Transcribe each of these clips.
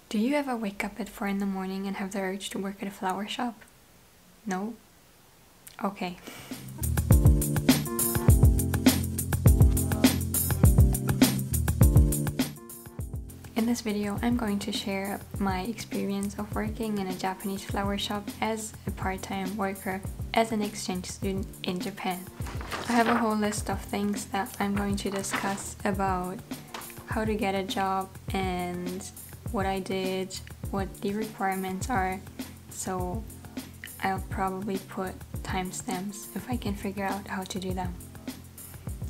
Do you ever wake up at 4 in the morning and have the urge to work at a flower shop? No? Okay. In this video, I'm going to share my experience of working in a Japanese flower shop as a part-time worker as an exchange student in Japan. I have a whole list of things that I'm going to discuss about how to get a job and what I did, what the requirements are, so I'll probably put timestamps if I can figure out how to do them.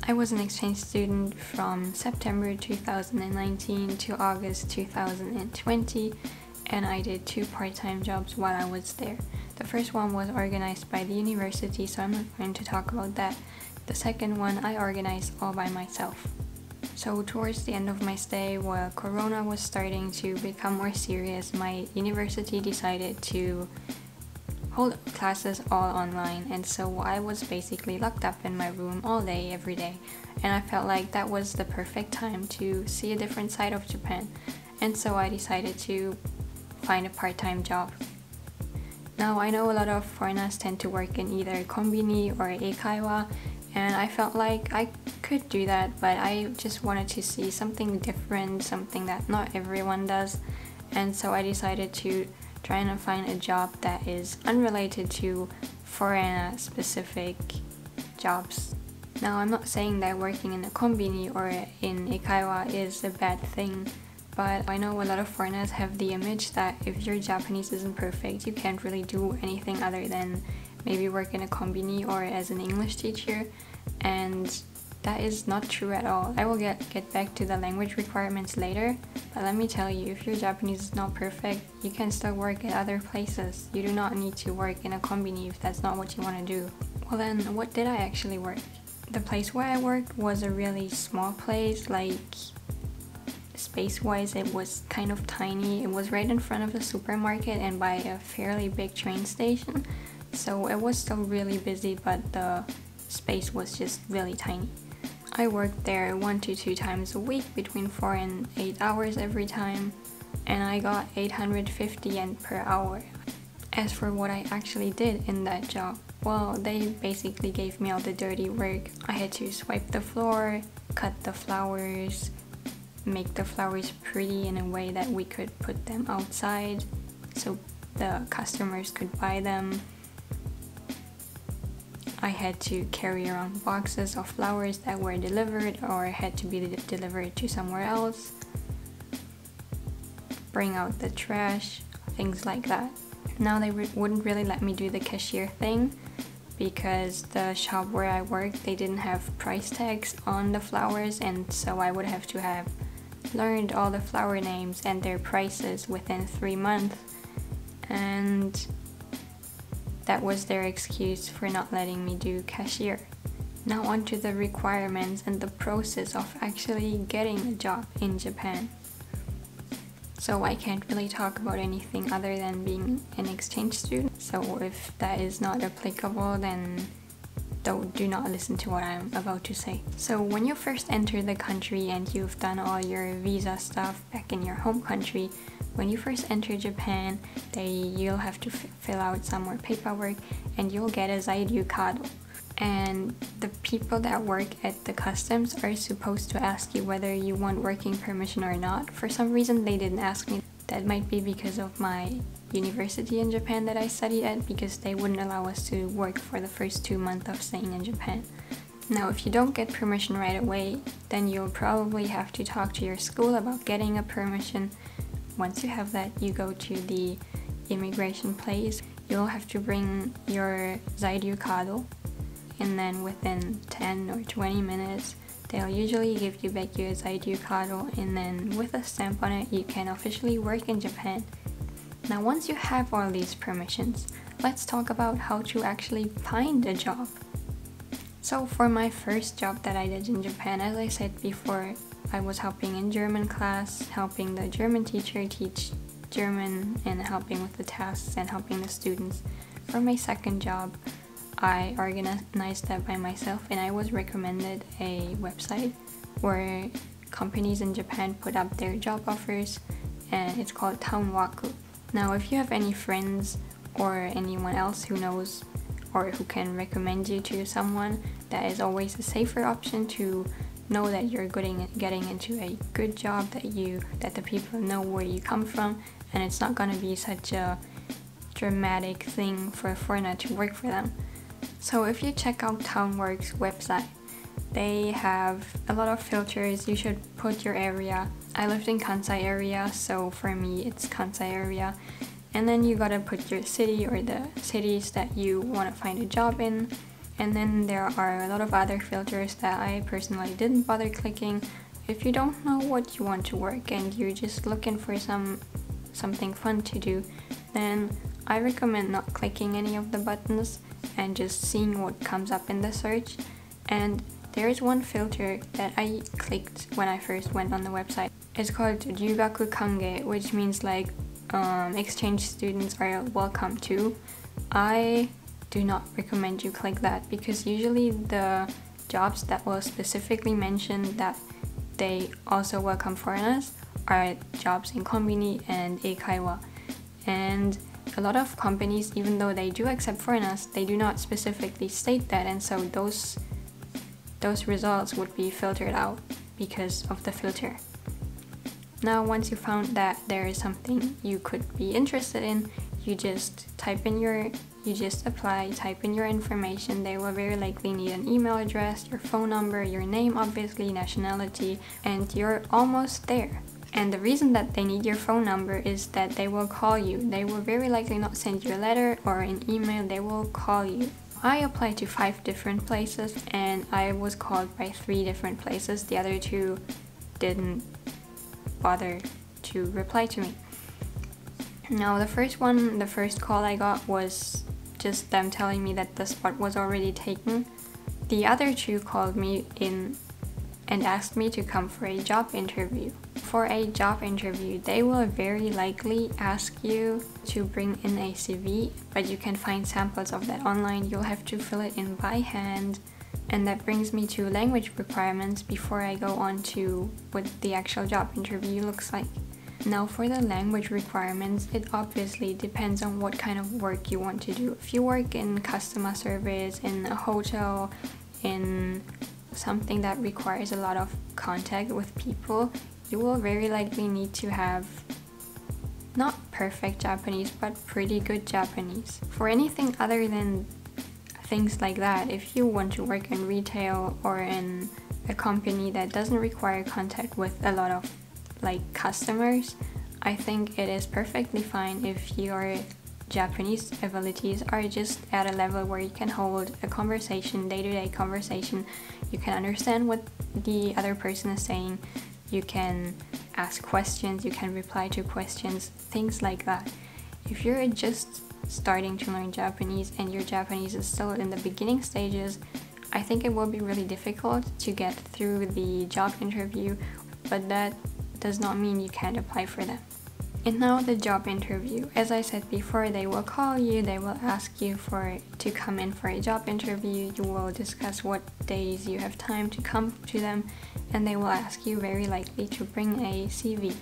I was an exchange student from September 2019 to August 2020, and I did 2 part-time jobs while I was there. The first one was organized by the university, so I'm not going to talk about that. The second one I organized all by myself. So towards the end of my stay, while Corona was starting to become more serious, my university decided to hold classes all online, and so I was basically locked up in my room all day, every day, and I felt like that was the perfect time to see a different side of Japan, and so I decided to find a part-time job. Now, I know a lot of foreigners tend to work in either konbini or eikaiwa, and I felt like I could do that, but I just wanted to see something different, something that not everyone does, and so I decided to try and find a job that is unrelated to foreigner specific jobs. Now, I'm not saying that working in a konbini or in eikaiwa is a bad thing, but I know a lot of foreigners have the image that if your Japanese isn't perfect, you can't really do anything other than maybe work in a konbini or as an English teacher, and that is not true at all. I will get back to the language requirements later, but let me tell you, if your Japanese is not perfect, you can still work at other places. You do not need to work in a konbini if that's not what you want to do. Well then, what did I actually work? The place where I worked was a really small place, like space-wise it was kind of tiny. It was right in front of the supermarket and by a fairly big train station, so it was still really busy, but the space was just really tiny. I worked there 1 to 2 times a week, between 4 and 8 hours every time, and I got 850 yen per hour. As for what I actually did in that job, well, they basically gave me all the dirty work. I had to swipe the floor, cut the flowers, make the flowers pretty in a way that we could put them outside so the customers could buy them. I had to carry around boxes of flowers that were delivered or had to be delivered to somewhere else, bring out the trash, things like that. Now they wouldn't really let me do the cashier thing because the shop where I worked, they didn't have price tags on the flowers, and so I would have to have learned all the flower names and their prices within 3 months, and that was their excuse for not letting me do cashier. Now on to the requirements and the process of actually getting a job in Japan. So I can't really talk about anything other than being an exchange student, so if that is not applicable, then do not listen to what I'm about to say. So when you first enter the country and you've done all your visa stuff back in your home country, when you first enter Japan, you'll have to fill out some more paperwork and you'll get a zairyu card. And the people that work at the customs are supposed to ask you whether you want working permission or not. For some reason they didn't ask me. That might be because of my university in Japan that I studied at, because they wouldn't allow us to work for the first 2 months of staying in Japan. Now, if you don't get permission right away, then you'll probably have to talk to your school about getting a permission. Once you have that, you go to the immigration place. You'll have to bring your zairyu card, and then within 10 or 20 minutes, they'll usually give you back your zairyu card, and then with a stamp on it, you can officially work in Japan. Now, once you have all these permissions, let's talk about how to actually find a job. So for my first job that I did in Japan, as I said before, I was helping in German class, helping the German teacher teach German and helping with the tasks and helping the students. For my second job, I organized that by myself, and I was recommended a website where companies in Japan put up their job offers, and it's called Taunwaku. Now, if you have any friends or anyone else who knows or who can recommend you to someone, that is always a safer option to know that you're getting into a good job, that the people know where you come from, and it's not gonna be such a dramatic thing for a foreigner to work for them. So if you check out Townwork's website, they have a lot of filters. You should put your area. I lived in Kansai area, so for me it's Kansai area. And then you gotta put your city or the cities that you want to find a job in. And then there are a lot of other filters that I personally didn't bother clicking. If you don't know what you want to work and you're just looking for something fun to do, then I recommend not clicking any of the buttons and just seeing what comes up in the search. And there is one filter that I clicked when I first went on the website. It's called Ryugaku Kange, which means like exchange students are welcome to. I do not recommend you click that, because usually the jobs that will specifically mention that they also welcome foreigners are jobs in konbini and eikaiwa. And a lot of companies, even though they do accept foreigners, they do not specifically state that, and so those results would be filtered out because of the filter. Now, once you found that there is something you could be interested in, you just apply, type in your information. They will very likely need an email address, your phone number, your name obviously, nationality, and you're almost there. And the reason that they need your phone number is that they will call you. They will very likely not send you a letter or an email, they will call you. I applied to 5 different places and I was called by 3 different places. The other 2 didn't bother to reply to me. Now the first call I got was just them telling me that the spot was already taken. The other 2 called me in and asked me to come for a job interview. For a job interview, they will very likely ask you to bring in a CV, but you can find samples of that online. You'll have to fill it in by hand. And that brings me to language requirements before I go on to what the actual job interview looks like. Now, for the language requirements, it obviously depends on what kind of work you want to do. If you work in customer service, in a hotel, in something that requires a lot of contact with people, you will very likely need to have not perfect Japanese, but pretty good Japanese. For anything other than things like that, if you want to work in retail or in a company that doesn't require contact with a lot of customers, I think it is perfectly fine if your Japanese abilities are just at a level where you can hold a conversation, day-to-day conversation. You can understand what the other person is saying, you can ask questions, you can reply to questions, things like that. If you're just starting to learn Japanese and your Japanese is still in the beginning stages, I think it will be really difficult to get through the job interview, but that does not mean you can't apply for them. And now the job interview. As I said before, they will call you, they will ask you to come in for a job interview, you will discuss what days you have time to come to them, and they will ask you very likely to bring a CV.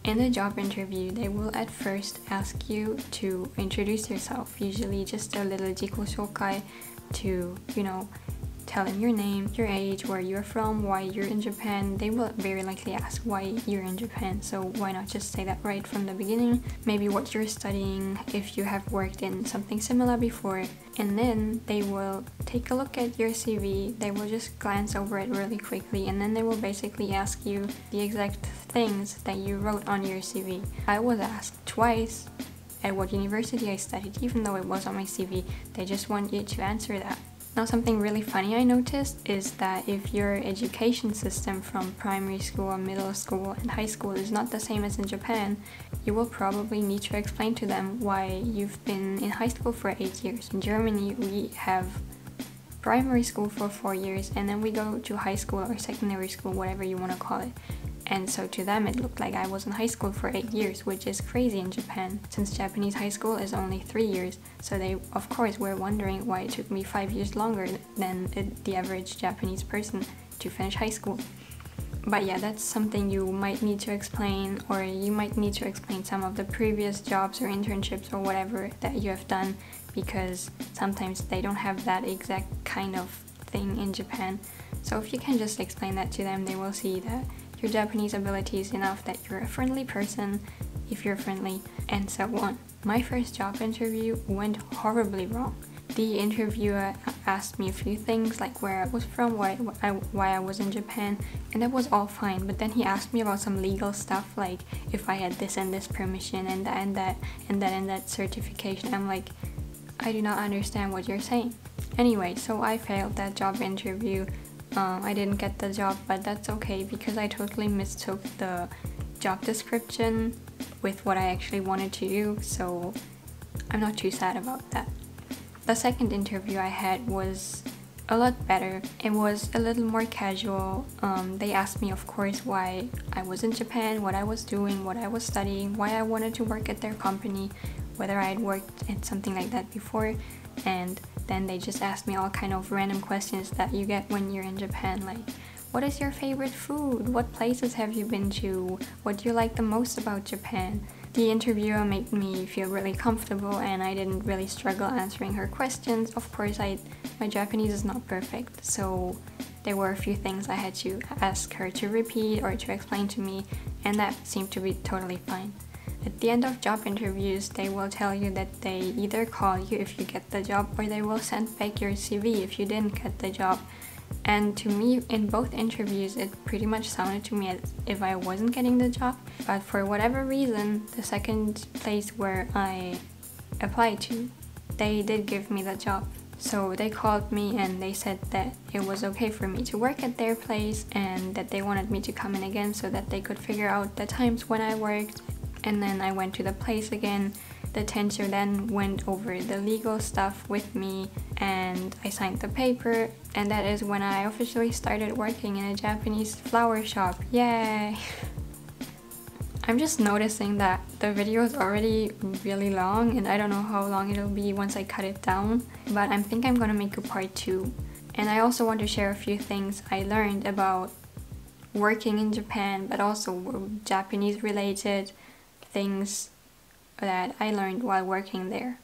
In the job interview, they will at first ask you to introduce yourself, usually just a little jikoshokai to, tell them your name, your age, where you're from, why you're in Japan. They will very likely ask why you're in Japan, so why not just say that right from the beginning? Maybe what you're studying, if you have worked in something similar before, and then they will take a look at your CV, they will just glance over it really quickly, and then they will basically ask you the exact things that you wrote on your CV. I was asked twice at what university I studied, even though it was on my CV. They just want you to answer that. Now, something really funny I noticed is that if your education system from primary school, middle school, and high school is not the same as in Japan, you will probably need to explain to them why you've been in high school for 8 years. In Germany, we have primary school for 4 years, and then we go to high school or secondary school, whatever you want to call it. And so to them it looked like I was in high school for 8 years, which is crazy in Japan, since Japanese high school is only 3 years. So they, of course, were wondering why it took me 5 years longer than the average Japanese person to finish high school. But yeah, that's something you might need to explain, or you might need to explain some of the previous jobs or internships or whatever that you have done, because sometimes they don't have that exact kind of thing in Japan. So if you can just explain that to them, they will see that your Japanese ability is enough, that you're a friendly person if you're friendly, and so on. My first job interview went horribly wrong. The interviewer asked me a few things, like where I was from, why I was in Japan, and that was all fine. But then he asked me about some legal stuff, like if I had this and this permission and that and that and that and that certification. I'm like, I do not understand what you're saying. Anyway, so I failed that job interview. I didn't get the job, but that's okay because I totally mistook the job description with what I actually wanted to do, so I'm not too sad about that. The second interview I had was a lot better. It was a little more casual. They asked me, of course, why I was in Japan, what I was doing, what I was studying, why I wanted to work at their company, whether I had worked at something like that before, and then they just asked me all kind of random questions that you get when you're in Japan, like what is your favorite food? What places have you been to? What do you like the most about Japan? The interviewer made me feel really comfortable and I didn't really struggle answering her questions. Of course, my Japanese is not perfect, so there were a few things I had to ask her to repeat or to explain to me, and that seemed to be totally fine. At the end of job interviews, they will tell you that they either call you if you get the job or they will send back your CV if you didn't get the job. And to me, in both interviews, it pretty much sounded to me as if I wasn't getting the job. But for whatever reason, the second place where I applied to, they did give me the job. So they called me and they said that it was okay for me to work at their place and that they wanted me to come in again so that they could figure out the times when I worked. And then I went to the place again. The teacher then went over the legal stuff with me and I signed the paper, and that is when I officially started working in a Japanese flower shop. Yay! I'm just noticing that the video is already really long and I don't know how long it'll be once I cut it down, but I think I'm gonna make a part 2. And I also want to share a few things I learned about working in Japan, but also Japanese related things that I learned while working there.